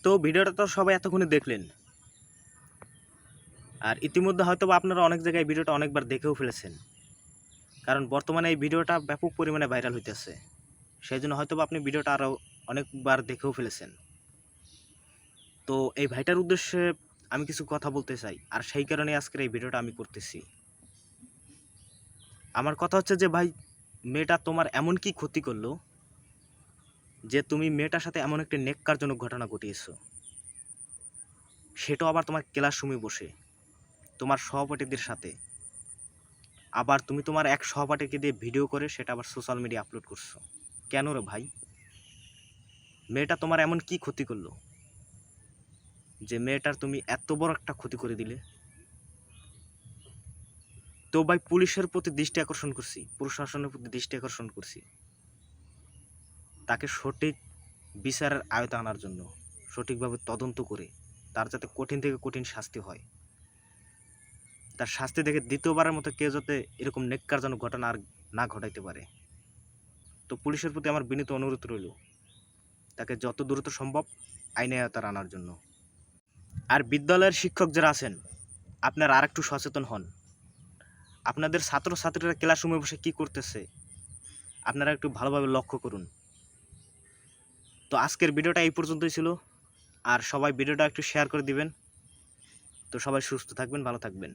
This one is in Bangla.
তো ভিডিওটা তো সবাই এতক্ষণে দেখলেন, আর ইতিমধ্যে হয়তো আপনারা অনেক জায়গায় ভিডিওটা অনেকবার দেখেও ফেলেছেন, কারণ বর্তমানে এই ভিডিওটা ব্যাপক পরিমাণে ভাইরাল হইতেছে। সেই জন্য হয়তো আপনি ভিডিওটা আরও অনেকবার দেখেও ফেলেছেন। তো এই ভাইটার উদ্দেশ্যে আমি কিছু কথা বলতে চাই, আর সেই কারণে আজকের এই ভিডিওটা আমি করতেছি। আমার কথা হচ্ছে যে ভাই, মেয়েটা তোমার এমন কি ক্ষতি করলো যে তুমি মেয়েটার সাথে এমন একটা নেক্কারজনক ঘটনা ঘটিয়েছো, সেটাও আবার তোমার ক্লাসরুমে বসে তোমার সহপাঠীদের সাথে। আবার তুমি তোমার এক সহপাঠীকে দিয়ে ভিডিও করে সেটা আবার সোশ্যাল মিডিয়া আপলোড করছো। কেন রে ভাই? মেয়েটা তোমার এমন কি ক্ষতি করলো যে মেয়েটার তুমি এত বড় একটা ক্ষতি করে দিলে? তো ভাই, পুলিশের প্রতি দৃষ্টি আকর্ষণ করছি, প্রশাসনের প্রতি দৃষ্টি আকর্ষণ করছি, তাকে সঠিক বিচারের আয়ত্তে আনার জন্য, সঠিকভাবে তদন্ত করে তার যাতে কঠিন থেকে কঠিন শাস্তি হয়। তার শাস্তি দেখে দ্বিতীয়বারের মতো কেউ যাতে এরকম নেক্কারজনক ঘটনা আর না ঘটাইতে পারে। তো পুলিশের প্রতি আমার বিনীত অনুরোধ রইল, তাকে যত দ্রুত সম্ভব আইনের আওতায় আনার জন্য। আর বিদ্যালয়ের শিক্ষক যারা আছেন, আপনারা আর একটু সচেতন হন। আপনাদের ছাত্রছাত্রীরা ক্লাসরুমে বসে কী করতেছে আপনারা একটু ভালোভাবে লক্ষ্য করুন। তো আজকের ভিডিওটা এই পর্যন্তই ছিল, আর সবাই ভিডিওটা একটু শেয়ার করে দিবেন। তো সবাই সুস্থ থাকবেন, ভালো থাকবেন।